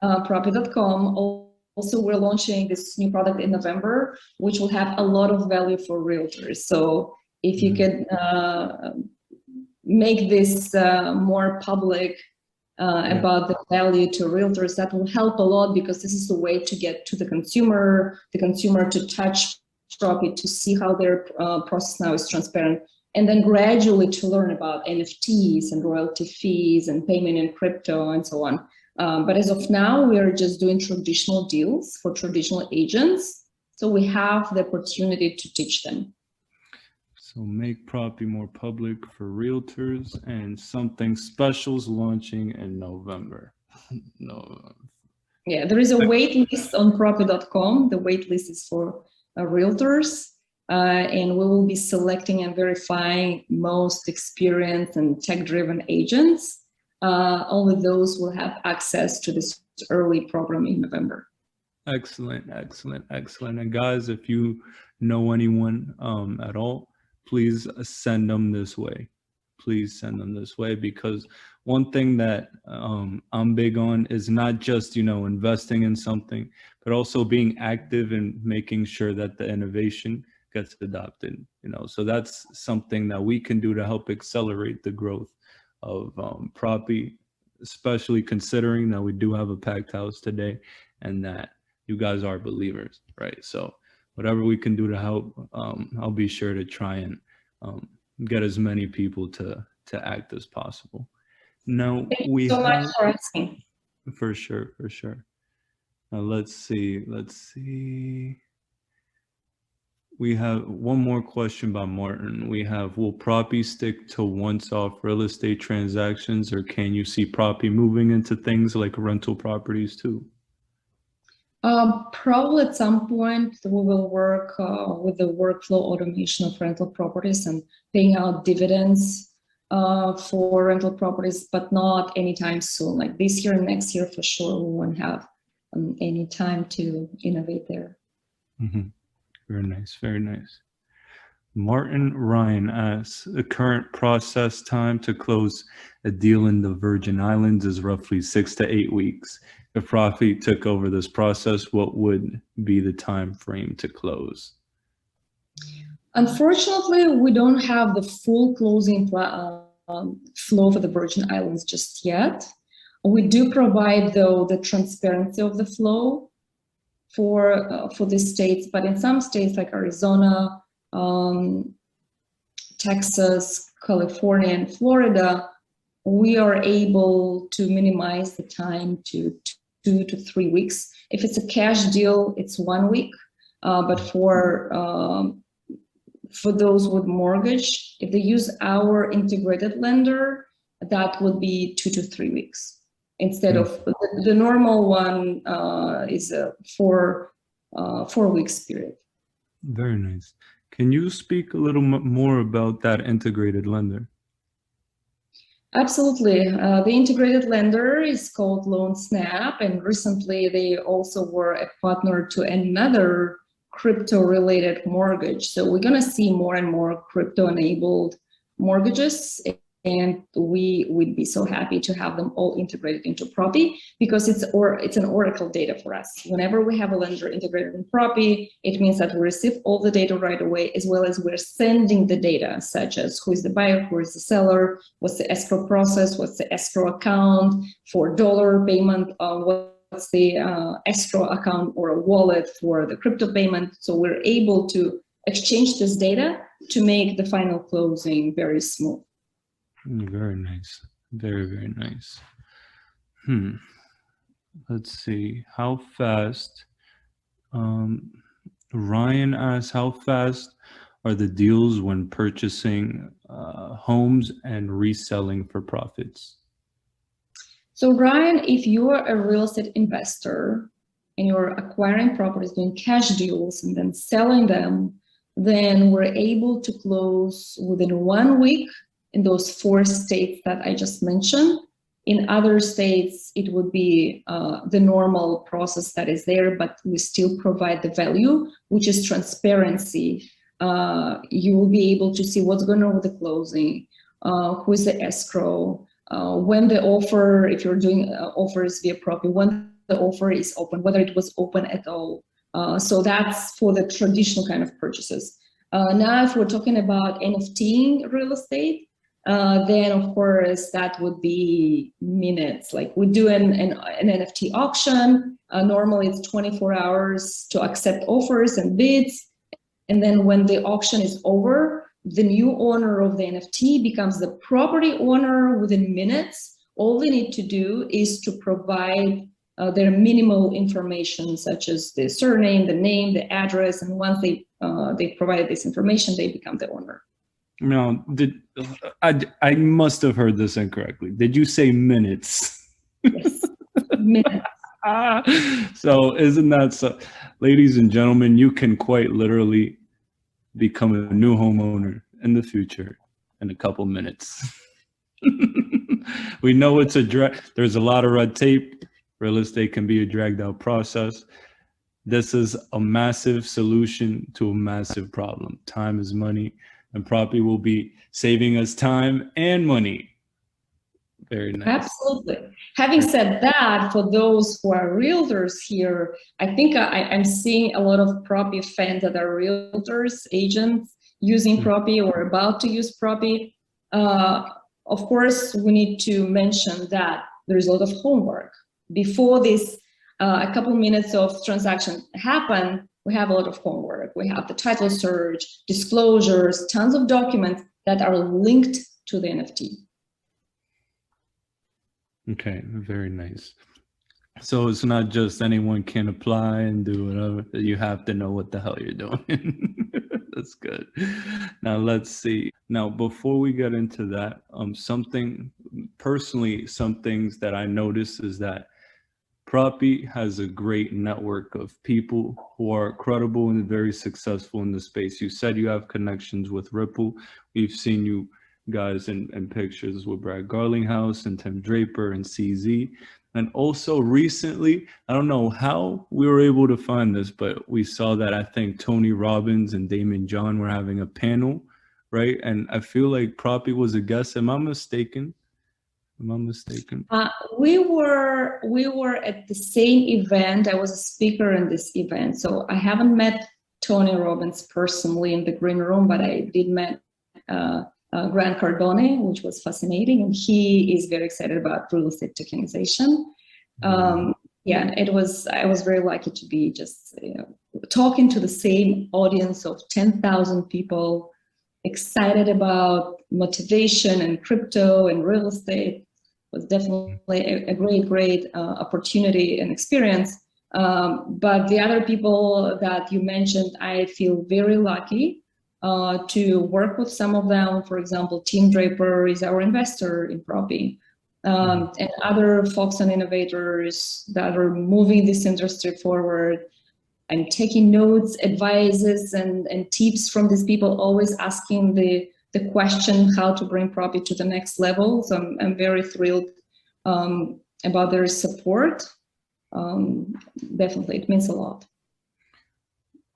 Propy.com. Also, we're launching this new product in November, which will have a lot of value for realtors. So if you could make this more public about the value to realtors, that will help a lot because this is the way to get to the consumer to touch Propy, to see how their process now is transparent, and then gradually to learn about NFTs and royalty fees and payment in crypto and so on. But as of now, we are just doing traditional deals for traditional agents. So we have the opportunity to teach them. So make Propy more public for realtors, and something special's launching in November. Yeah, there is a wait list on Propy.com. The wait list is for realtors, and we will be selecting and verifying most experienced and tech-driven agents. Only those will have access to this early program in November. Excellent, excellent, excellent. And guys, if you know anyone at all, please send them this way. Please send them this way, because one thing that I'm big on is not just, investing in something, but also being active and making sure that the innovation gets adopted, So that's something that we can do to help accelerate the growth of Propy, especially considering that we do have a packed house today and that you guys are believers, right? So whatever we can do to help, I'll be sure to try and get as many people to act as possible. Now, Thank you so much for asking. For sure, for sure. Now let's see. We have one more question by Martin. We have, will Propy stick to once-off real estate transactions, or can you see Propy moving into things like rental properties too? Probably at some point we will work with the workflow automation of rental properties and paying out dividends for rental properties, but not anytime soon. Like this year and next year, for sure, we won't have any time to innovate there. Mm-hmm. Very nice, very nice. Martin Ryan asks, the current process time to close a deal in the Virgin Islands is roughly 6 to 8 weeks. If Propy took over this process, what would be the time frame to close? Unfortunately, we don't have the full closing flow for the Virgin Islands just yet. We do provide, though, the transparency of the flow for the states, but in some states like Arizona, Texas, California, and Florida, we are able to minimize the time to 2 to 3 weeks. If it's a cash deal, it's 1 week, but for those with mortgage, if they use our integrated lender, that would be 2 to 3 weeks. Instead of the normal one is a 4 weeks period. Very nice. Can you speak a little more about that integrated lender? Absolutely. The integrated lender is called LoanSnap, and recently they also were a partner to another crypto-related mortgage. So we're going to see more and more crypto-enabled mortgages, and we would be so happy to have them all integrated into Propy, because it's an Oracle data for us. Whenever we have a lender integrated in Propy, it means that we receive all the data right away, as well as we're sending the data, such as who is the buyer, who is the seller, what's the escrow process, what's the escrow account for dollar payment, what's the escrow account or a wallet for the crypto payment. So we're able to exchange this data to make the final closing very smooth. Very nice. Very, very nice. Let's see. How fast? Ryan asks, how fast are the deals when purchasing homes and reselling for profits? So Ryan, if you are a real estate investor and you're acquiring properties, doing cash deals and then selling them, then we're able to close within 1 week in those 4 states that I just mentioned. In other states, it would be the normal process that is there, but we still provide the value, which is transparency. You will be able to see what's going on with the closing, who is the escrow, when the offer, if you're doing offers via Propy, when the offer is open, whether it was open at all. So that's for the traditional kind of purchases. Now, if we're talking about NFT real estate, then of course that would be minutes. Like we do an NFT auction. Normally it's 24 hours to accept offers and bids. And then when the auction is over, the new owner of the NFT becomes the property owner within minutes. All they need to do is to provide their minimal information, such as the surname, the name, the address. And once they provide this information, they become the owner. No, I must have heard this incorrectly. Did you say minutes? Yes, minutes. So isn't that so? Ladies and gentlemen, you can quite literally become a new homeowner in the future in a couple minutes. We know it's there's a lot of red tape. Real estate can be a dragged out process. This is a massive solution to a massive problem. Time is money. And Propy will be saving us time and money. Very nice. Absolutely. Having said that, for those who are realtors here, I think I'm seeing a lot of Propy fans that are realtors, agents using Propy or about to use Propy. Of course, we need to mention that there's a lot of homework. Before this, a couple minutes of transaction happen, we have a lot of homework. We have the title search, disclosures, tons of documents that are linked to the NFT. Okay, very nice. So it's not just anyone can apply and do whatever. You have to know what the hell you're doing. That's good. Now let's see. Now before we get into that, some things that I noticed is that Propy has a great network of people who are credible and very successful in the space. You said you have connections with Ripple. We've seen you guys in pictures with Brad Garlinghouse and Tim Draper and CZ. And also recently, I don't know how we were able to find this, but we saw that I think Tony Robbins and Damon John were having a panel, right? And I feel like Propy was a guest. Am I mistaken? We were at the same event. I was a speaker in this event, so I haven't met Tony Robbins personally in the green room, but I did met Grant Cardone, which was fascinating, and he is very excited about real estate tokenization. Yeah, I was very lucky to be just talking to the same audience of 10,000 people excited about motivation and crypto and real estate. Was definitely a great opportunity and experience. But the other people that you mentioned, I feel very lucky to work with some of them. For example, Tim Draper is our investor in Propy, and other folks and innovators that are moving this industry forward. I'm taking notes, advices, and tips from these people, always asking the question how to bring Propy to the next level. So I'm very thrilled about their support. Definitely, it means a lot.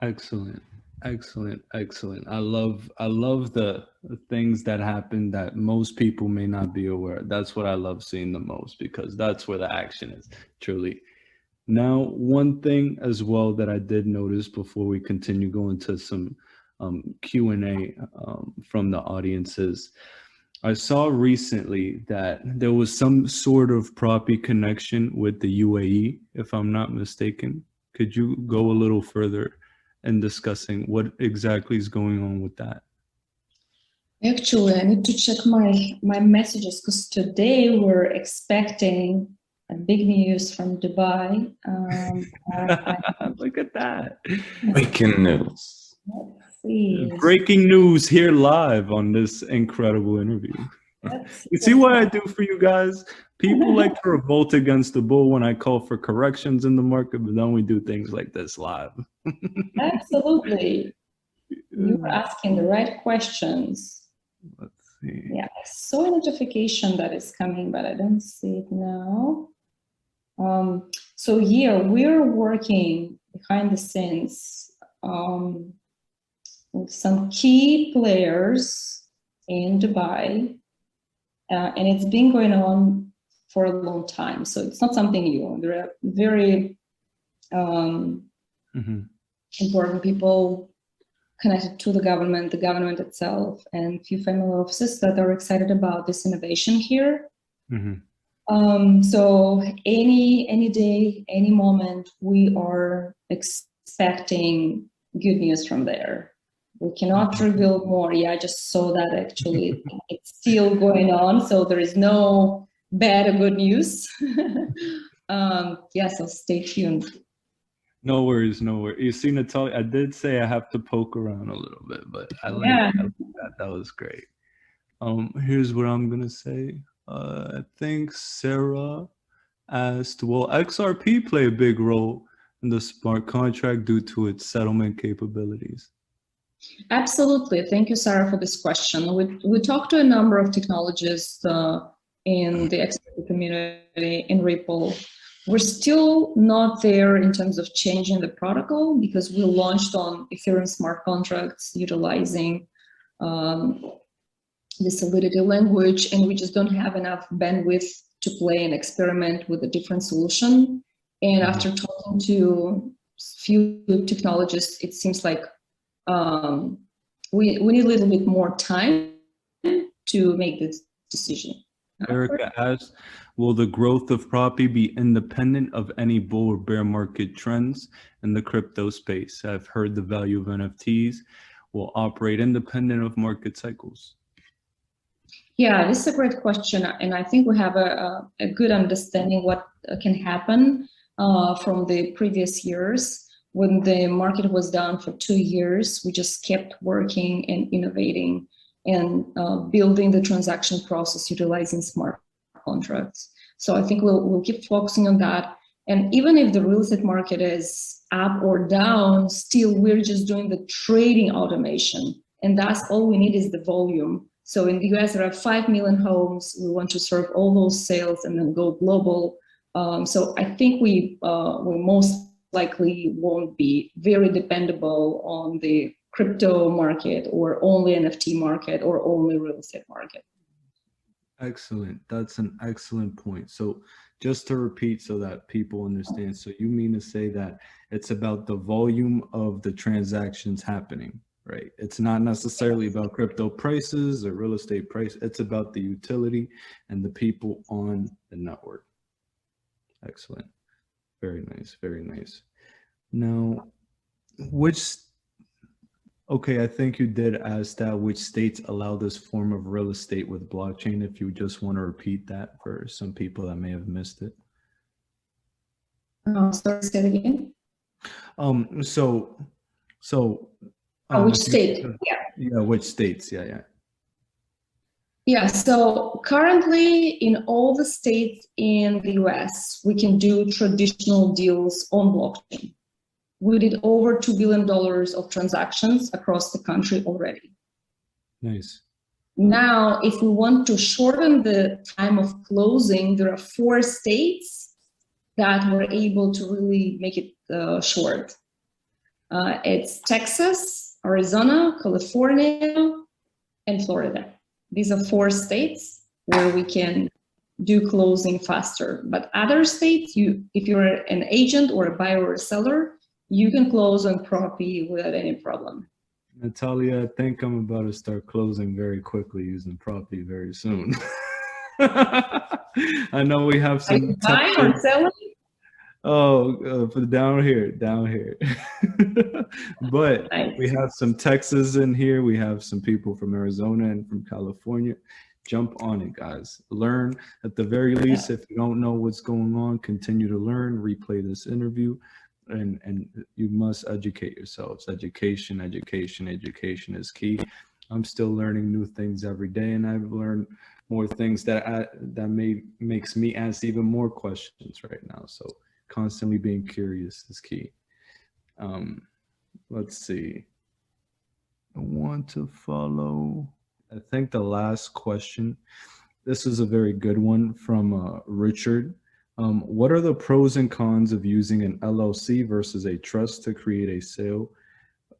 Excellent. I love the things that happen that most people may not be aware. That's what I love seeing the most, because that's where the action is, truly. Now, one thing as well that I did notice before we continue going to some Q&A from the audiences, I saw recently that there was some sort of Propy connection with the UAE, if I'm not mistaken. Could you go a little further in discussing what exactly is going on with that? Actually, I need to check my messages, because today we're expecting a big news from Dubai. Look at that. Breaking news. Let's see. Breaking news here live on this incredible interview. You see what I do for you guys? People like to revolt against the bull when I call for corrections in the market, but then we do things like this live. Absolutely. You're asking the right questions. Let's see. Yeah, I saw a notification that is coming, but I don't see it now. So yeah, we're working behind the scenes with some key players in Dubai, and it's been going on for a long time. So it's not something new. There are very important people connected to the government itself, and a few family offices that are excited about this innovation here. So any day, any moment, we are expecting good news from there. We cannot reveal more. Yeah, I just saw that actually. It's still going on, so there is no bad or good news. Yeah, so stay tuned. No worries. You see, Natalia, I did say I have to poke around a little bit, but I like that. That was great. Here's what I'm gonna say. I think Sarah asked, will XRP play a big role in the smart contract due to its settlement capabilities? Absolutely. Thank you, Sarah, for this question. We talked to a number of technologists in the XRP community in Ripple. We're still not there in terms of changing the protocol, because we launched on Ethereum smart contracts utilizing the Solidity language, and we just don't have enough bandwidth to play and experiment with a different solution. And after talking to few technologists, it seems like we need a little bit more time to make this decision. Erica asks, will the growth of Propy be independent of any bull or bear market trends in the crypto space? I've heard the value of NFTs will operate independent of market cycles. Yeah, this is a great question, and I think we have a good understanding what can happen from the previous years. When the market was down for 2 years, we just kept working and innovating and building the transaction process utilizing smart contracts. So I think we'll keep focusing on that. And even if the real estate market is up or down, still we're just doing the trading automation, and that's all we need is the volume. So in the US, there are 5 million homes. We want to serve all those sales and then go global. So I think we most likely won't be very dependable on the crypto market or only NFT market or only real estate market. Excellent. That's an excellent point. So just to repeat so that people understand, so you mean to say that it's about the volume of the transactions happening, right? It's not necessarily about crypto prices or real estate price. It's about the utility and the people on the network. Excellent. Very nice. Very nice. Now, okay, I think you did ask that, which states allow this form of real estate with blockchain, if you just want to repeat that for some people that may have missed it. Sorry, say it again. Which state? Yeah, which states? Yeah. Yeah, so currently in all the states in the US, we can do traditional deals on blockchain. We did over $2 billion of transactions across the country already. Nice. Now, if we want to shorten the time of closing, there are 4 states that were able to really make it short. It's Texas, Arizona, California, and Florida. These are 4 states where we can do closing faster. But other states, if you're an agent or a buyer or a seller, you can close on Propy without any problem. Natalia, I think I'm about to start closing very quickly using Propy very soon. I know we have some. Are you buying or selling? Oh, for down here. But Nice. We have some Texas in here. We have some people from Arizona and from California. Jump on it, guys. Learn at the very least. If you don't know what's going on, continue to learn, replay this interview. And you must educate yourselves. Education is key. I'm still learning new things every day, and I've learned more things that makes me ask even more questions right now. So constantly being curious is key. Let's see. I want to follow. I think the last question. This is a very good one from Richard. What are the pros and cons of using an LLC versus a trust to create a sale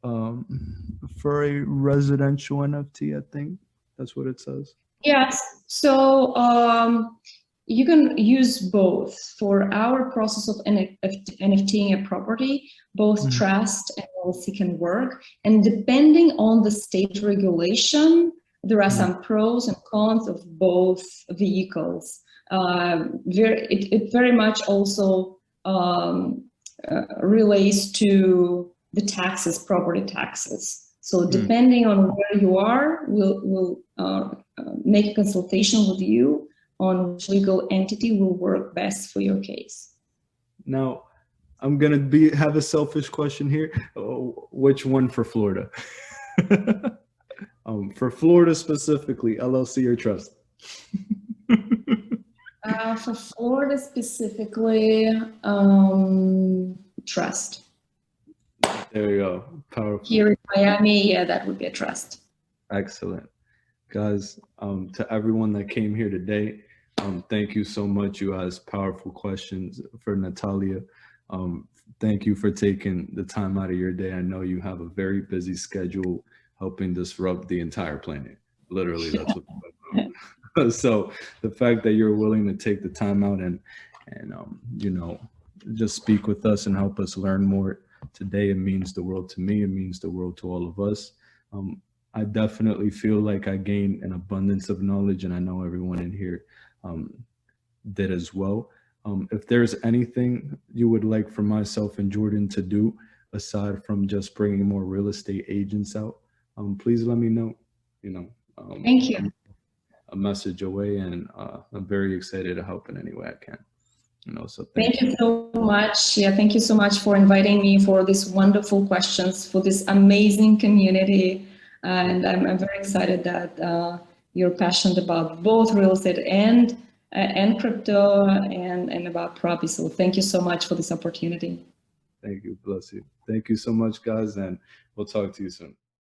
for a residential NFT? I think that's what it says. Yes, so you can use both. For our process of NFTing a property, both trust and LLC can work. And depending on the state regulation, there are some pros and cons of both vehicles. It very much also relates to the taxes, property taxes. So depending on where you are, we'll make a consultation with you on which legal entity will work best for your case. Now, I'm gonna have a selfish question here. Which one for Florida? For Florida specifically, LLC or trust? For Florida specifically, trust. There you go. Powerful. Here in Miami, yeah, that would be a trust. Excellent. Guys, to everyone that came here today, thank you so much. You asked powerful questions for Natalia. Thank you for taking the time out of your day. I know you have a very busy schedule helping disrupt the entire planet. Literally, that's what. So the fact that you're willing to take the time out and just speak with us and help us learn more today, it means the world to me. It means the world to all of us. I definitely feel like I gained an abundance of knowledge, and I know everyone in here did as well. If there's anything you would like for myself and Jordan to do, aside from just bringing more real estate agents out, please let me know. Thank you. a message away, and I'm very excited to help in any way I can. So thank you so much. Yeah, thank you so much for inviting me, for these wonderful questions, for this amazing community. And I'm very excited that you're passionate about both real estate and crypto and about Propy. So thank you so much for this opportunity. Thank you. Bless you. Thank you so much, guys. And we'll talk to you soon.